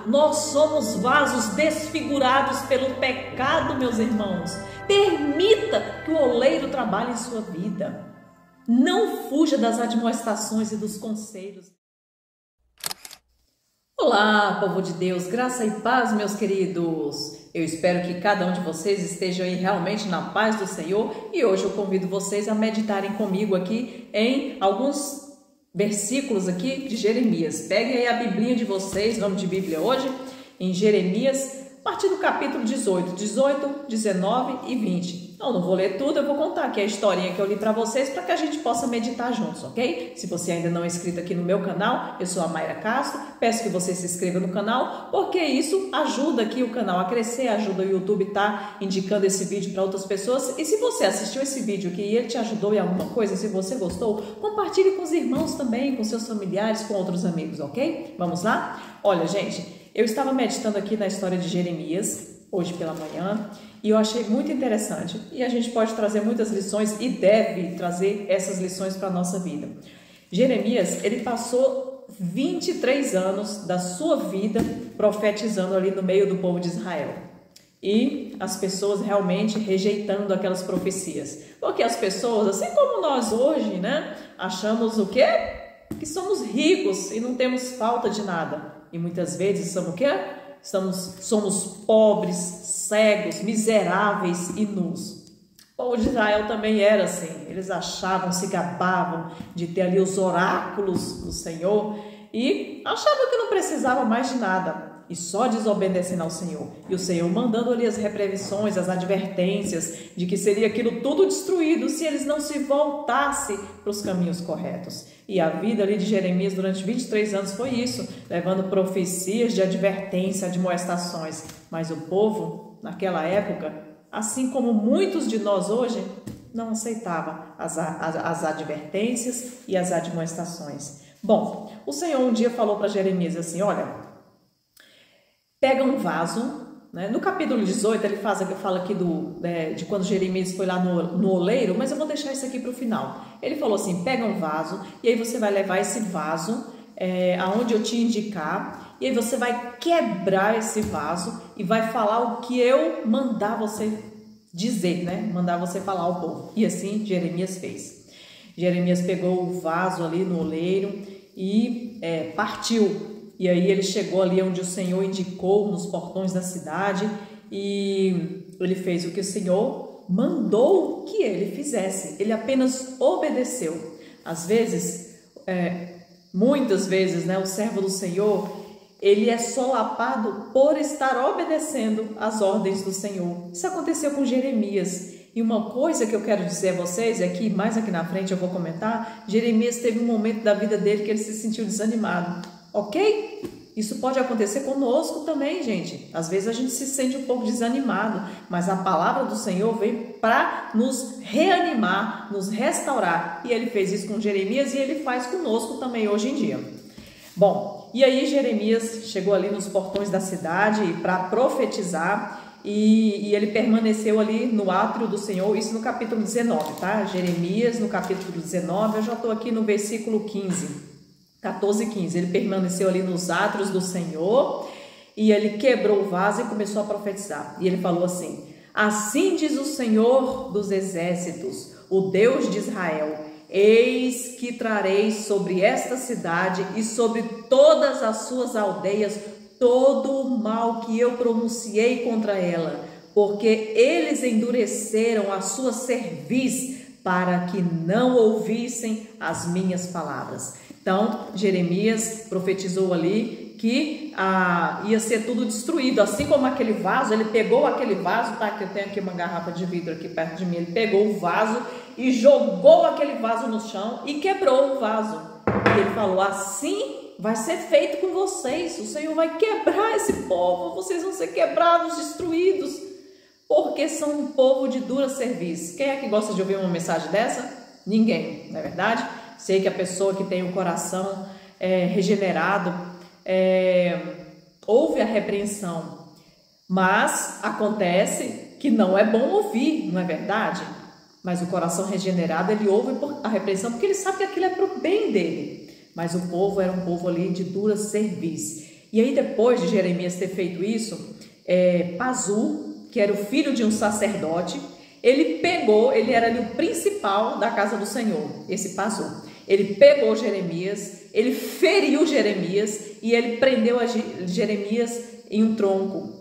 Nós somos vasos desfigurados pelo pecado, meus irmãos. Permita que o oleiro trabalhe em sua vida. Não fuja das admoestações e dos conselhos. Olá, povo de Deus, graça e paz, meus queridos. Eu espero que cada um de vocês esteja aí realmente na paz do Senhor e hoje eu convido vocês a meditarem comigo aqui em alguns versículos aqui de Jeremias. Peguem aí a biblinha de vocês, vamos de Bíblia hoje, em Jeremias, a partir do capítulo 18, 19 e 20. Não vou ler tudo, eu vou contar aqui a historinha que eu li para vocês para que a gente possa meditar juntos, ok? Se você ainda não é inscrito aqui no meu canal, eu sou a Mayra Castro, peço que você se inscreva no canal, porque isso ajuda aqui o canal a crescer, ajuda o YouTube a estar indicando esse vídeo para outras pessoas. E se você assistiu esse vídeo aqui e ele te ajudou em alguma coisa, se você gostou, compartilhe com os irmãos também, com seus familiares, com outros amigos, ok? Vamos lá? Olha, gente, eu estava meditando aqui na história de Jeremias, hoje pela manhã, e eu achei muito interessante, e a gente pode trazer muitas lições e deve trazer essas lições para a nossa vida. Jeremias, ele passou 23 anos da sua vida profetizando ali no meio do povo de Israel, e as pessoas realmente rejeitando aquelas profecias, porque as pessoas, assim como nós hoje, né, achamos o quê? Que somos ricos e não temos falta de nada, e muitas vezes somos o quê? Somos pobres, cegos, miseráveis e nus. O povo de Israel também era assim. Eles achavam, se gabavam de ter ali os oráculos do Senhor e achavam que não precisava mais de nada e só desobedecendo ao Senhor. E o Senhor mandando ali as repreensões, as advertências de que seria aquilo tudo destruído se eles não se voltassem para os caminhos corretos. E a vida ali de Jeremias durante 23 anos foi isso, levando profecias de advertência, admoestações. Mas o povo, naquela época, assim como muitos de nós hoje, não aceitava as advertências e as admoestações. Bom, o Senhor um dia falou para Jeremias assim, olha, pega um vaso, né? No capítulo 18 ele fala aqui de quando Jeremias foi lá no oleiro, mas eu vou deixar isso aqui para o final. Ele falou assim, pega um vaso e aí você vai levar esse vaso aonde eu te indicar e aí você vai quebrar esse vaso e vai falar o que eu mandar você dizer, né? Mandar você falar ao povo. E assim Jeremias fez. Jeremias pegou o vaso ali no oleiro e partiu. E aí ele chegou ali onde o Senhor indicou, nos portões da cidade, e ele fez o que o Senhor mandou que ele fizesse. Ele apenas obedeceu. Às vezes, muitas vezes, né, o servo do Senhor, ele é solapado por estar obedecendo às ordens do Senhor. Isso aconteceu com Jeremias. E uma coisa que eu quero dizer a vocês é que, mais aqui na frente eu vou comentar, Jeremias teve um momento da vida dele que ele se sentiu desanimado. Ok? Isso pode acontecer conosco também, gente. Às vezes a gente se sente um pouco desanimado, mas a palavra do Senhor vem para nos reanimar, nos restaurar. E ele fez isso com Jeremias e ele faz conosco também hoje em dia. Bom, e aí Jeremias chegou ali nos portões da cidade para profetizar e ele permaneceu ali no átrio do Senhor, isso no capítulo 19, tá? Jeremias no capítulo 19, eu já estou aqui no versículo 15. 14 e 15, ele permaneceu ali nos átrios do Senhor e ele quebrou o vaso e começou a profetizar. E ele falou assim, assim diz o Senhor dos exércitos, o Deus de Israel, eis que trarei sobre esta cidade e sobre todas as suas aldeias todo o mal que eu pronunciei contra ela, porque eles endureceram a sua cerviz para que não ouvissem as minhas palavras. Então, Jeremias profetizou ali que ia ser tudo destruído, assim como aquele vaso, ele pegou aquele vaso, tá? Que eu tenho aqui uma garrafa de vidro aqui perto de mim, ele pegou o vaso e jogou aquele vaso no chão e quebrou o vaso. E ele falou, assim vai ser feito com vocês, o Senhor vai quebrar esse povo, vocês vão ser quebrados, destruídos, porque são um povo de dura cerviz. Quem é que gosta de ouvir uma mensagem dessa? Ninguém, não é verdade? Sei que a pessoa que tem o coração regenerado ouve a repreensão, mas acontece que não é bom ouvir, não é verdade? Mas o coração regenerado, ele ouve a repreensão porque ele sabe que aquilo é para o bem dele. Mas o povo era um povo ali de dura cerviz. E aí, depois de Jeremias ter feito isso, Pazur, que era o filho de um sacerdote, ele era ali o principal da casa do Senhor, esse Pazur. Ele pegou Jeremias, ele feriu Jeremias e ele prendeu Jeremias em um tronco.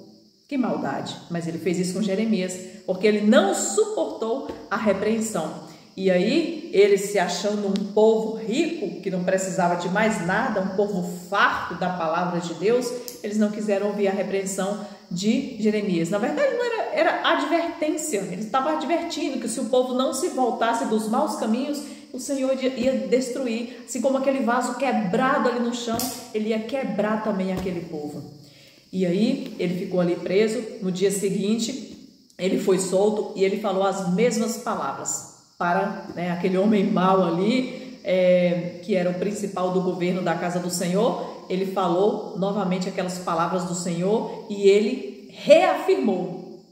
Que maldade, mas ele fez isso com Jeremias, porque ele não suportou a repreensão. E aí, eles se achando um povo rico, que não precisava de mais nada, um povo farto da palavra de Deus, eles não quiseram ouvir a repreensão de Jeremias. Na verdade, não era advertência, ele estava advertindo que se o povo não se voltasse dos maus caminhos, o Senhor ia destruir, assim como aquele vaso quebrado ali no chão, ele ia quebrar também aquele povo. E aí, ele ficou ali preso. No dia seguinte, ele foi solto e ele falou as mesmas palavras para aquele homem mau ali, que era o principal do governo da casa do Senhor. Ele falou novamente aquelas palavras do Senhor e ele reafirmou.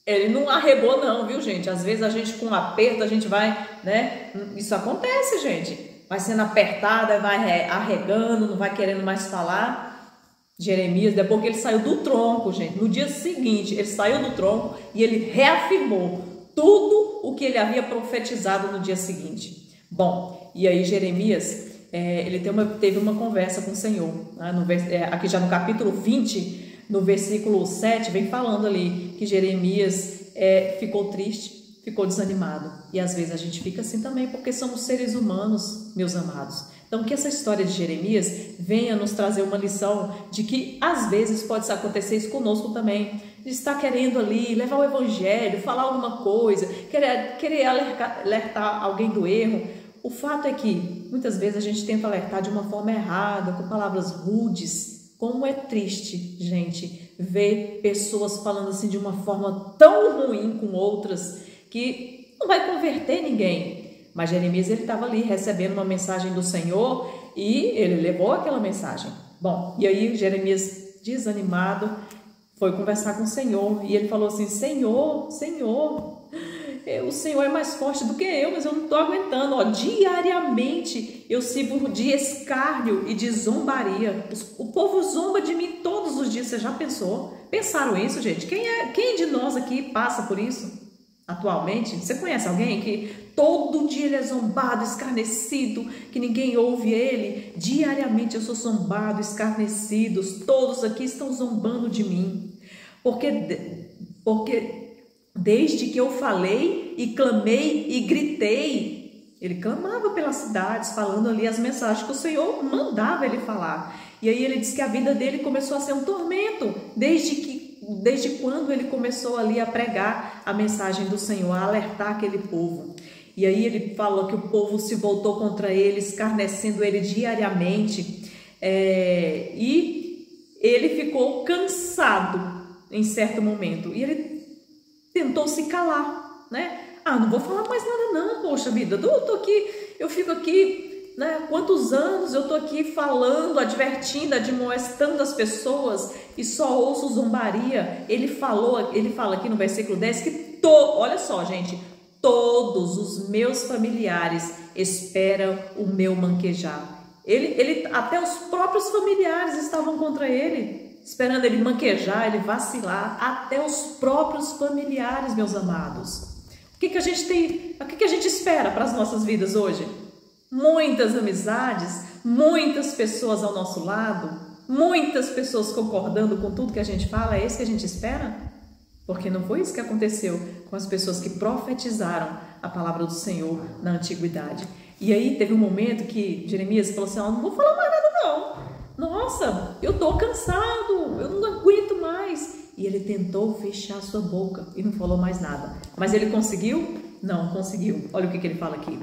Ele não arregou não, viu, gente? Às vezes a gente com um aperto, a gente vai, isso acontece, gente. Vai sendo apertada, vai arregando, não vai querendo mais falar. Jeremias, depois que ele saiu do tronco, gente, no dia seguinte, ele saiu do tronco e ele reafirmou tudo o que ele havia profetizado no dia seguinte. Bom, e aí Jeremias, ele teve uma conversa com o Senhor, aqui já no capítulo 20, no versículo 7, vem falando ali que Jeremias ficou triste, ficou desanimado. E às vezes a gente fica assim também, porque somos seres humanos, meus amados. Então, que essa história de Jeremias venha nos trazer uma lição de que, às vezes, pode acontecer isso conosco também. De estar querendo ali levar o evangelho, falar alguma coisa, querer alertar alguém do erro. O fato é que, muitas vezes, a gente tenta alertar de uma forma errada, com palavras rudes. Como é triste, gente, ver pessoas falando assim de uma forma tão ruim com outras, que não vai converter ninguém. Mas Jeremias, ele estava ali recebendo uma mensagem do Senhor e ele levou aquela mensagem. Bom, e aí Jeremias, desanimado, foi conversar com o Senhor e ele falou assim: Senhor, o Senhor é mais forte do que eu, mas eu não estou aguentando. Diariamente eu sirvo de escárnio e de zombaria. O povo zomba de mim todos os dias. Você já pensou? Pensaram isso, gente? Quem de nós aqui passa por isso? Atualmente, você conhece alguém que todo dia ele é zombado, escarnecido, que ninguém ouve ele? Diariamente eu sou zombado, escarnecido, todos aqui estão zombando de mim. Porque desde que eu falei e clamei e gritei, ele clamava pelas cidades, falando ali as mensagens que o Senhor mandava ele falar. E aí ele disse que a vida dele começou a ser um tormento, desde quando ele começou ali a pregar a mensagem do Senhor, a alertar aquele povo. E aí ele falou que o povo se voltou contra ele, escarnecendo ele diariamente. E ele ficou cansado em certo momento. E ele tentou se calar, não vou falar mais nada não, poxa vida, eu fico aqui, quantos anos eu tô aqui falando, advertindo, admoestando as pessoas e só ouço zombaria. Ele fala aqui no versículo 10 que olha só, gente, todos os meus familiares esperam o meu manquejar. Até os próprios familiares estavam contra ele, esperando ele manquejar, ele vacilar. Até os próprios familiares, meus amados. O que a gente espera para as nossas vidas hoje? Muitas amizades, muitas pessoas ao nosso lado, muitas pessoas concordando com tudo que a gente fala. É isso que a gente espera? Porque não foi isso que aconteceu com as pessoas que profetizaram a palavra do Senhor na antiguidade. E aí teve um momento que Jeremias falou assim: não vou falar mais nada não. Nossa, eu estou cansado, eu não aguento mais. E ele tentou fechar sua boca e não falou mais nada. Mas ele conseguiu? Não conseguiu. Olha o que ele fala aqui.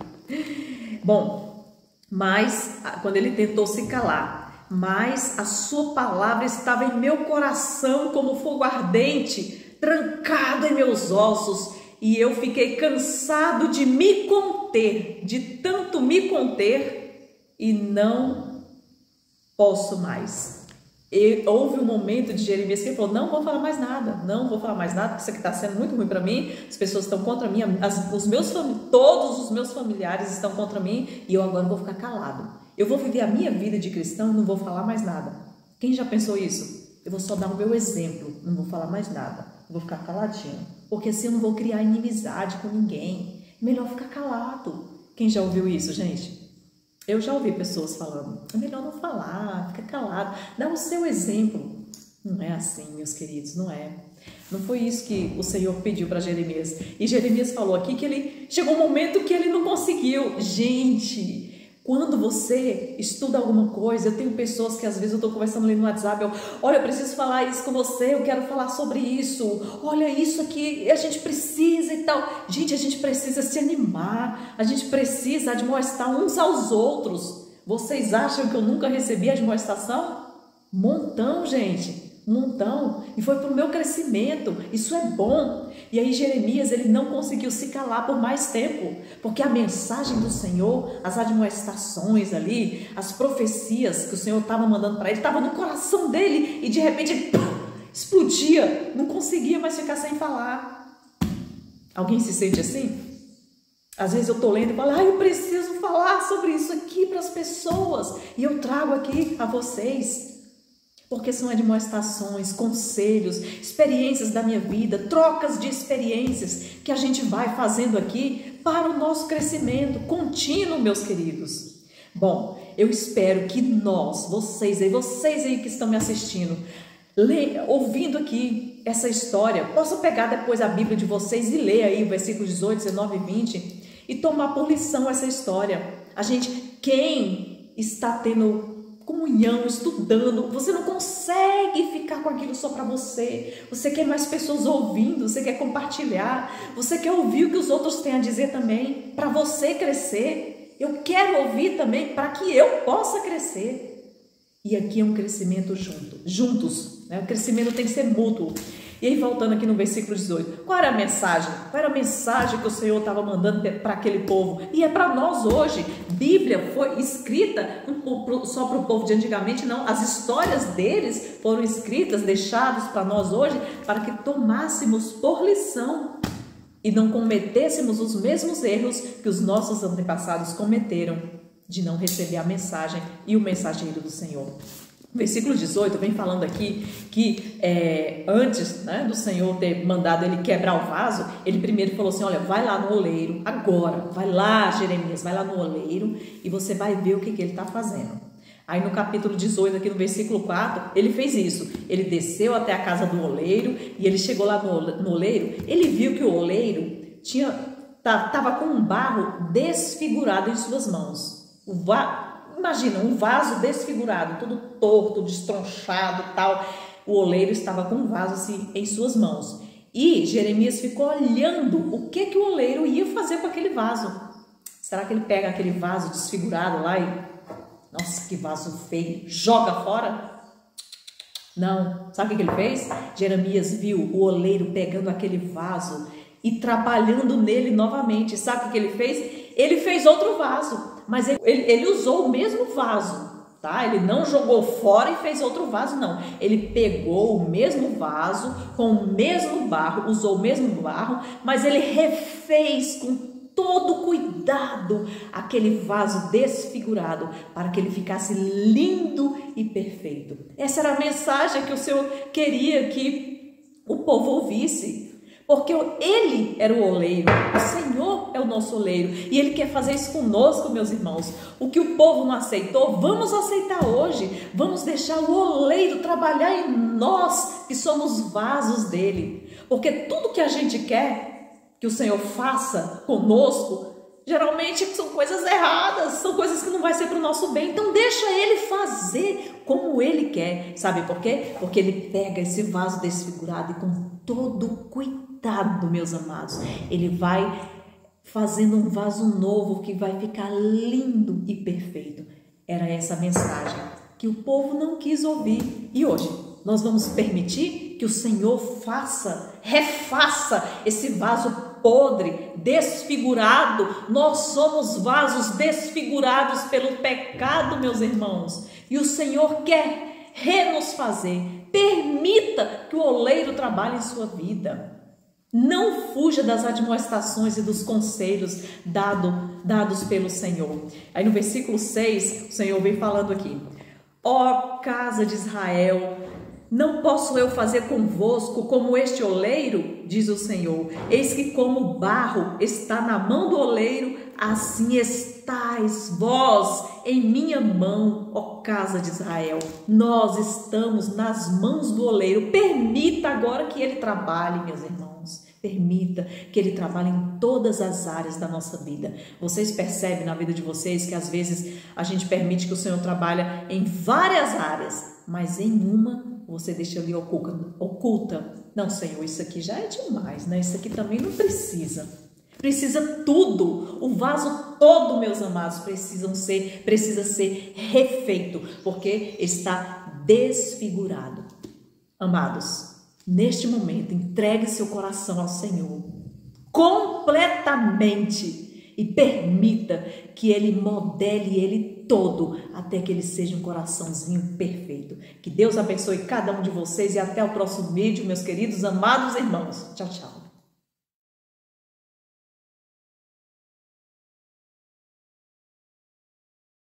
Bom, mas quando ele tentou se calar, mas a sua palavra estava em meu coração como fogo ardente, trancado em meus ossos, e eu fiquei cansado de me conter, de tanto me conter, e não posso mais. E houve um momento de Jeremias que ele falou: não vou falar mais nada, porque isso aqui está sendo muito ruim para mim, as pessoas estão contra mim, todos os meus familiares estão contra mim, e eu agora vou ficar calado. Eu vou viver a minha vida de cristão e não vou falar mais nada. Quem já pensou isso? Eu vou só dar o meu exemplo, não vou falar mais nada, vou ficar caladinho, porque assim eu não vou criar inimizade com ninguém. Melhor ficar calado. Quem já ouviu isso, gente? Eu já ouvi pessoas falando, é melhor não falar, fica calado, dá o seu exemplo. Não é assim, meus queridos, não é. Não foi isso que o Senhor pediu para Jeremias. E Jeremias falou aqui que ele chegou um momento que ele não conseguiu. Gente, quando você estuda alguma coisa, eu tenho pessoas que às vezes eu estou conversando ali no WhatsApp, olha, eu preciso falar isso com você, eu quero falar sobre isso, olha isso aqui, a gente precisa e tal. Gente, a gente precisa se animar, a gente precisa admoestar uns aos outros. Vocês acham que eu nunca recebi admoestação? Montão, gente. Montão, e foi para o meu crescimento, isso é bom. E aí Jeremias, ele não conseguiu se calar por mais tempo, porque a mensagem do Senhor, as admoestações ali, as profecias que o Senhor estava mandando para ele, estava no coração dele, e de repente ele explodia, não conseguia mais ficar sem falar. Alguém se sente assim? Às vezes eu estou lendo e falo, eu preciso falar sobre isso aqui para as pessoas, e eu trago aqui a vocês. Porque são admoestações, conselhos, experiências da minha vida, trocas de experiências que a gente vai fazendo aqui para o nosso crescimento contínuo, meus queridos. Bom, eu espero que vocês aí que estão me assistindo, ouvindo aqui essa história, possam pegar depois a Bíblia de vocês e ler aí o versículo 18, 19 e 20 e tomar por lição essa história. Quem está tendo comunhão, estudando, você não consegue ficar com aquilo só para você. Você quer mais pessoas ouvindo, você quer compartilhar, você quer ouvir o que os outros têm a dizer também, para você crescer. Eu quero ouvir também para que eu possa crescer. E aqui é um crescimento juntos, né? O crescimento tem que ser mútuo. E aí, voltando aqui no versículo 18, qual era a mensagem? Qual era a mensagem que o Senhor estava mandando para aquele povo? E é para nós hoje. Bíblia foi escrita só para o povo de antigamente, não. As histórias deles foram escritas, deixadas para nós hoje, para que tomássemos por lição e não cometêssemos os mesmos erros que os nossos antepassados cometeram, de não receber a mensagem e o mensageiro do Senhor. O versículo 18 vem falando aqui que antes, né, do Senhor ter mandado ele quebrar o vaso, ele primeiro falou assim, olha, vai lá no oleiro, agora, vai lá, Jeremias, vai lá no oleiro e você vai ver o que ele está fazendo. Aí no capítulo 18, aqui no versículo 4, ele fez isso, ele desceu até a casa do oleiro e ele chegou lá no oleiro, ele viu que o oleiro estava com um barro desfigurado em suas mãos. Imagina, um vaso desfigurado, todo torto, destronchado e tal. O oleiro estava com um vaso assim em suas mãos. E Jeremias ficou olhando o que o oleiro ia fazer com aquele vaso. Será que ele pega aquele vaso desfigurado lá e... Nossa, que vaso feio! Joga fora? Não. Sabe o que ele fez? Jeremias viu o oleiro pegando aquele vaso e trabalhando nele novamente. Sabe o que ele fez? Ele fez outro vaso. Mas ele usou o mesmo vaso, tá? Ele não jogou fora e fez outro vaso, não. Ele pegou o mesmo vaso, com o mesmo barro, usou o mesmo barro, mas ele refez com todo cuidado aquele vaso desfigurado, para que ele ficasse lindo e perfeito. Essa era a mensagem que o Senhor queria que o povo ouvisse. Porque ele era o oleiro, o Senhor é o nosso oleiro e Ele quer fazer isso conosco, meus irmãos. O que o povo não aceitou, vamos aceitar hoje. Vamos deixar o oleiro trabalhar em nós, que somos vasos dele. Porque tudo que a gente quer que o Senhor faça conosco, geralmente são coisas erradas, são coisas que não vai ser para o nosso bem. Então deixa Ele fazer como Ele quer. Sabe por quê? Porque Ele pega esse vaso desfigurado e com todo cuidado, meus amados, Ele vai fazendo um vaso novo que vai ficar lindo e perfeito. Era essa a mensagem que o povo não quis ouvir. E hoje nós vamos permitir que o Senhor refaça esse vaso podre, desfigurado. Nós somos vasos desfigurados pelo pecado, meus irmãos, e o Senhor quer renos fazer. Permita que o oleiro trabalhe em sua vida. Não fuja das admoestações e dos conselhos dados pelo Senhor. Aí no versículo 6, o Senhor vem falando aqui: Ó casa de Israel, não posso eu fazer convosco como este oleiro, diz o Senhor. Eis que como o barro está na mão do oleiro, assim estáis vós em minha mão, ó casa de Israel. Nós estamos nas mãos do oleiro. Permita agora que ele trabalhe, meus irmãos. Permita que ele trabalhe em todas as áreas da nossa vida. Vocês percebem na vida de vocês que às vezes a gente permite que o Senhor trabalhe em várias áreas, mas em uma você deixa ali oculta. Não, Senhor, isso aqui já é demais, né? Isso aqui também não precisa. Precisa tudo. O vaso todo, meus amados, precisa ser refeito, porque está desfigurado. Amados, neste momento, entregue seu coração ao Senhor completamente e permita que Ele modele ele todo até que ele seja um coraçãozinho perfeito. Que Deus abençoe cada um de vocês e até o próximo vídeo, meus queridos amados irmãos. Tchau, tchau.